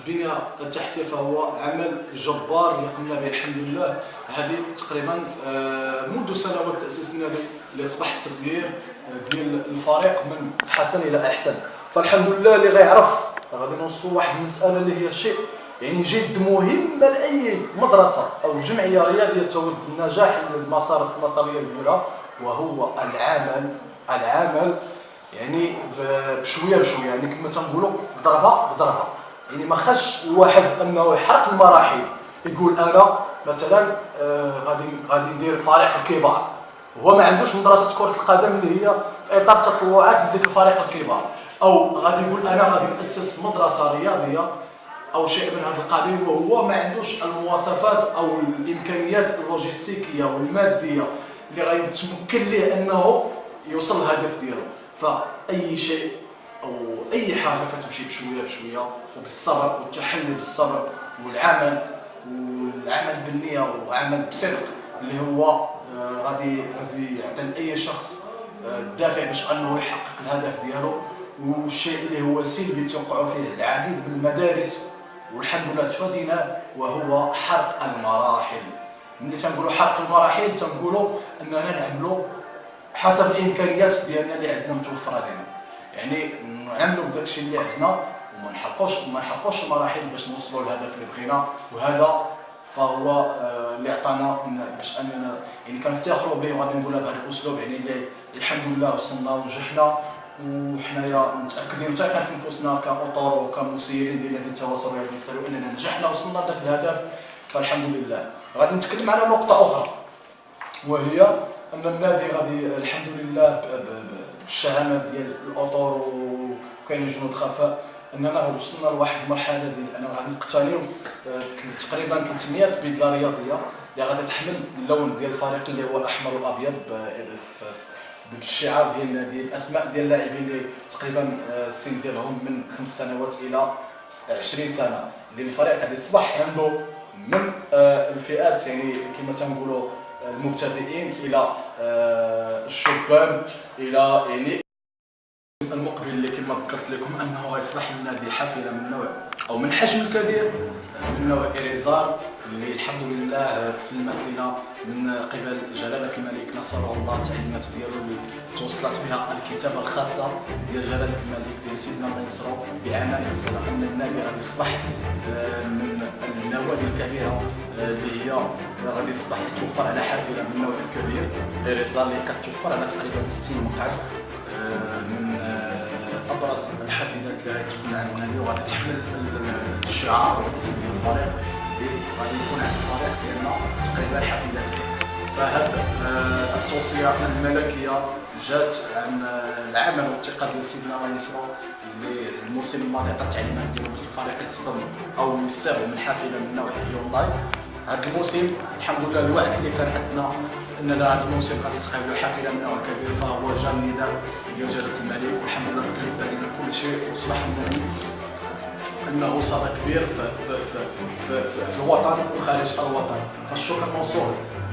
البنية التحتية فهو عمل جبار اللي قمنا به الحمد لله. هذه تقريبا منذ سنوات تأسيس النادي اللي أصبح التطوير ديال الفريق من حسن إلى أحسن. فالحمد لله اللي غيعرف غادي نوصلوا واحد المسألة اللي هي شيء يعني جد مهمة لأي مدرسة أو جمعية رياضية تود النجاح المسار المسارية الأولى، وهو العمل يعني بشوية بشوية، يعني كما تنقولوا بضربة بضربة. يعني ما خاش الواحد انه يحرق المراحل يقول انا مثلا غادي ندير فريق الكبار، هو ما عندوش مدرسه كره القدم اللي هي في اطار تطلعات لديك الفريق الكبار، او غادي يقول انا غادي ناسس مدرسه رياضيه او شيء من هذا القبيل وهو ما عندوش المواصفات او الامكانيات اللوجستيكيه والماديه اللي غادي تمكن ليه انه يوصل للهدف ديالو. فاي شيء او اي حاجه كتمشي بشويه بشويه وبالصبر والتحلي بالصبر والعمل بالنيه وعمل بصدق اللي هو غادي يعطي لاي شخص الدافع باش انه يحقق الهدف ديالو. والشيء اللي هو سلبي توقعوا فيه العديد من المدارس والحمد لله تفاديناه وهو حرق المراحل. ملي تنقولوا حرق المراحل تنقولوا اننا نعملوا حسب الامكانيات ديالنا اللي عندنا متوفره لنا، يعني نعملوا بداكشي اللي عندنا وما نحرقوش المراحل باش نوصلوا للهدف اللي بغينا. وهذا فهو اللي عطانا باش اننا يعني كنفتخروا به وغادي نقولها بهذا الاسلوب، يعني اللي الحمد لله وصلنا ونجحنا وحنايا متاكدين وثاقين في نفوسنا كاطور وكمسيرين ديال هذه التواصل الرياضي اننا نجحنا وصلنا لذاك الهدف. فالحمد لله. غادي نتكلم على نقطه اخرى وهي ان النادي غادي الحمد لله بالشهامات ديال الاطور وكاين جنود خفاء اننا غادي وصلنا لواحد المرحله ديال اننا غادي نقتنيو تقريبا 300 بدله رياضيه اللي غادي تحمل اللون ديال الفريق اللي هو الاحمر والابيض بالشعار ديال الاسماء ديال اللاعبين اللي تقريبا السن ديالهم من 5 سنوات الى 20 سنه، اللي الفريق غادي يصبح عنده من الفئات يعني كما تنقولوا المبتدئين الى الشبان الى يعني المقبل اللي كما ذكرت لكم انه غيصبح النادي حافله من نوع او من حجم كبير من نوع إريزار اللي الحمد لله تسلمت لنا من قبل جلاله الملك نصره الله التعليمات ديالو اللي توصلت بها الكتابه الخاصه ديال جلاله الملك ديال سيدنا الله ينصرو بعنايه الصلاه ان النادي غادي يصبح من النوادي الكبيره اللي هي غادي يصبح يتوفر على حافله من نوع كبير إريزار اللي كتوفر على تقريبا 60 مقعد من ابرز الحافلات اللي غادي تكون عندنا اليوم وغادي تحمل الشعار والاسم ديال الفريق اللي غادي يكون عند الفريق ديالنا تقريبا حافلات. فهاد التوصيه الملكيه جات عن العمل والثقه ديال سيدنا الله يسرو اللي الموسم الماضي عطى التعليمات ديالو باش الفريق يتصدم او يستافد من حافله من نوع هيونداي. هذا الموسم الحمد لله الوعد اللي كان عندنا اننا هذا الموسم غنستقبلوا حافله من نوع كبير، فهو جا النداء ديال جلاله الملك والحمد لله كان لنا كل شيء واصبح النبي انه صدى كبير في الوطن وخارج الوطن. فالشكر موصول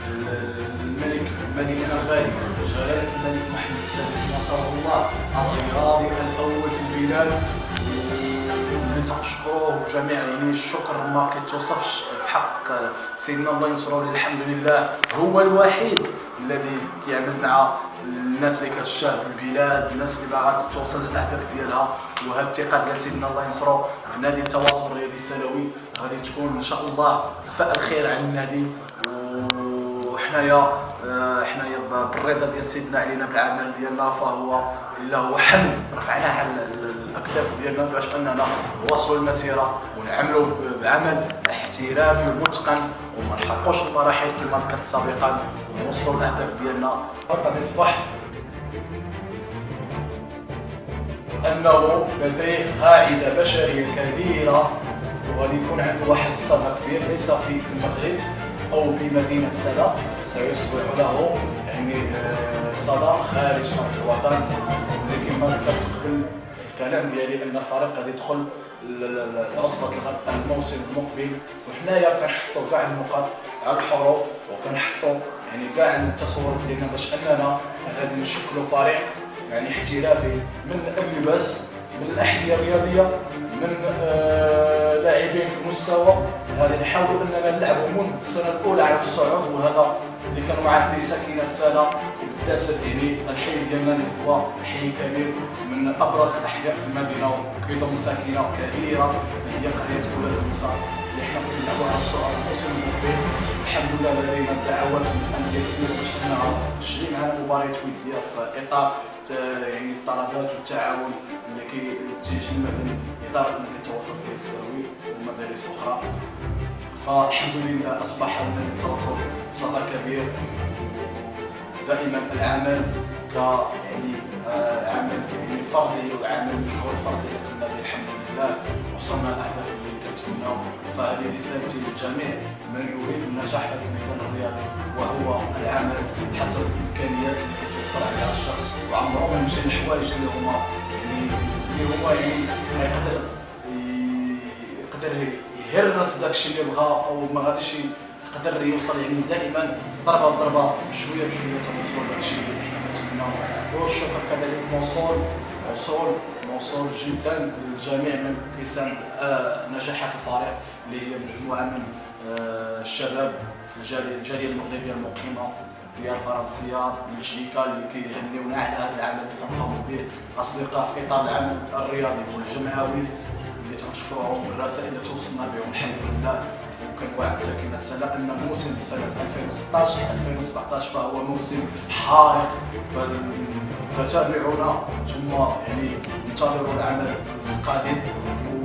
للملك ملكنا الغالي جلاله الملك محمد السادس نصره الله الرياضي الاول في البلاد، اللي تنشكروه جميع. يعني الشكر ما كيتوصفش في حق سيدنا الله ينصرو. الحمد لله هو الوحيد الذي كيعمل مع الناس اللي كتشاهد في البلاد، الناس اللي باغا توصل للاهداف ديالها. وهذه الثقه ديال سيدنا الله ينصرو في نادي التواصل الرياضي السنوي غادي تكون ان شاء الله فالخير على النادي. وحنايا بالرضا ديال سيدنا علينا بالعمل ديالنا، فهو الا هو حمل رفعناه على الاكتاف ديالنا باش اننا نواصلوا المسيره ونعملوا بعمل احترافي ومتقن وما نحققوش المراحل كما ذكرت سابقا ونوصلوا الاهداف ديالنا. قد يصبح انه لديه قاعده بشريه كبيره وغادي يكون عنده واحد الصدى كبير ليس في المغرب او بمدينه سلا، سيصبح له يعني صدى خارج الوطن. اللي كما ذكرت قبل في الكلام ديالي ان الفريق غادي يدخل لعصبه الغرب الموسم المقبل، وحنايا كنحطوا كاع النقاط على الحروف وكنحطوا يعني كاع التصورات ديالنا باش اننا غادي نشكلوا فريق يعني احترافي من اللباس، من الاحذيه الرياضيه، من لاعبين في المستوى. غادي نحاولوا اننا نلعبوا منذ السنه الاولى على الصعود، وهذا اللي كان وعد به ساكنه سلا وبالذات يعني الحي ديالنا اللي هو حي كبير من ابرز الاحياء في المدينه وكيضم ساكنه كبيره اللي هي قريه اولاد المصار اللي حنا كنلعبوا على الصعود الموسم المقبل. الحمد لله لدينا الدعوات من الانديه كبيره باش انها تجري معنا مباريات وديه في اطار يعني الطلبات والتعاون اللي كيتجي ما بين اداره نادي التواصل ديال السراوي ومدارس اخرى. فالحمد لله اصبح نادي التواصل صدى كبير. دائما العمل ك يعني عمل يعني فردي وعمل مشروع فردي للنادي الحمد لله وصلنا الاهداف اللي كنتمناو. فهذه رسالتي للجميع من يريد النجاح في الميدان الرياضي وهو العمل حسب الامكانيات اللي كتوفر عليها الشخص، وعمره ما يمشي للحوايج اللي هما يقدر يهرس داكشي اللي بغا او ما غاديش يقدر يوصل. يعني دائما ضربه بضربه بشويه بشويه تنوصلوا لهادشي اللي حنا كنتمناو. والشكر كذلك موصول جدا للجميع من كيساند نجاحات الفريق اللي هي مجموعه من الشباب في الجاليه المغربيه المقيمه ديال فرنسيه بلجيكا اللي كيهنيونا على هذا العمل اللي كنقوموا به، اصدقاء في اطار العمل الرياضي والجمعوي اللي تنشكرهم بالرسائل اللي توصلنا بهم الحمد لله. وكنوعد ساكنه سلا ان موسم سنه 2016 2017 فهو موسم حارق، فتابعونا ثم يعني انتظروا العمل القادم.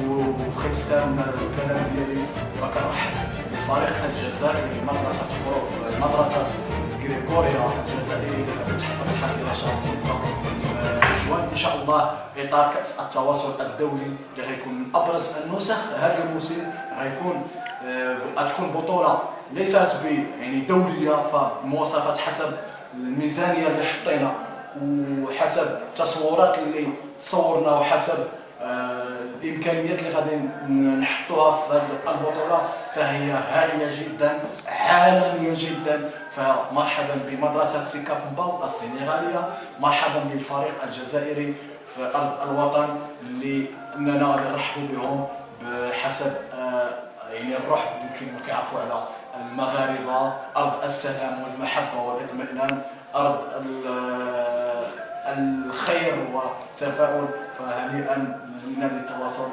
وفي ختام الكلام ديالي فكنرحب بالفريق الجزائري مدرسه غريغوريا الجزائري اللي غادي تحضر الحافله شهر 6 جوان ان شاء الله في اطار كاس التواصل الدولي اللي غيكون من ابرز النسخ هذا الموسم. غتكون بطوله ليست يعني دوليه، فالمواصفات حسب الميزانيه اللي حطينا وحسب التصورات اللي تصورنا وحسب الامكانيات اللي غادي نحطوها في هذه البطوله فهي هائله جدا عالميه جدا. فمرحبا بمدرسه سيكاب مباو السنغاليه، مرحبا بالفريق الجزائري في ارض الوطن اللي اننا غادي نرحبوا بهم بحسب يعني الروح يمكن كيعرفوا على المغاربه، ارض السلام والمحبه والاطمئنان، ارض الخير والتفاؤل. فهنيئا لنادي التواصل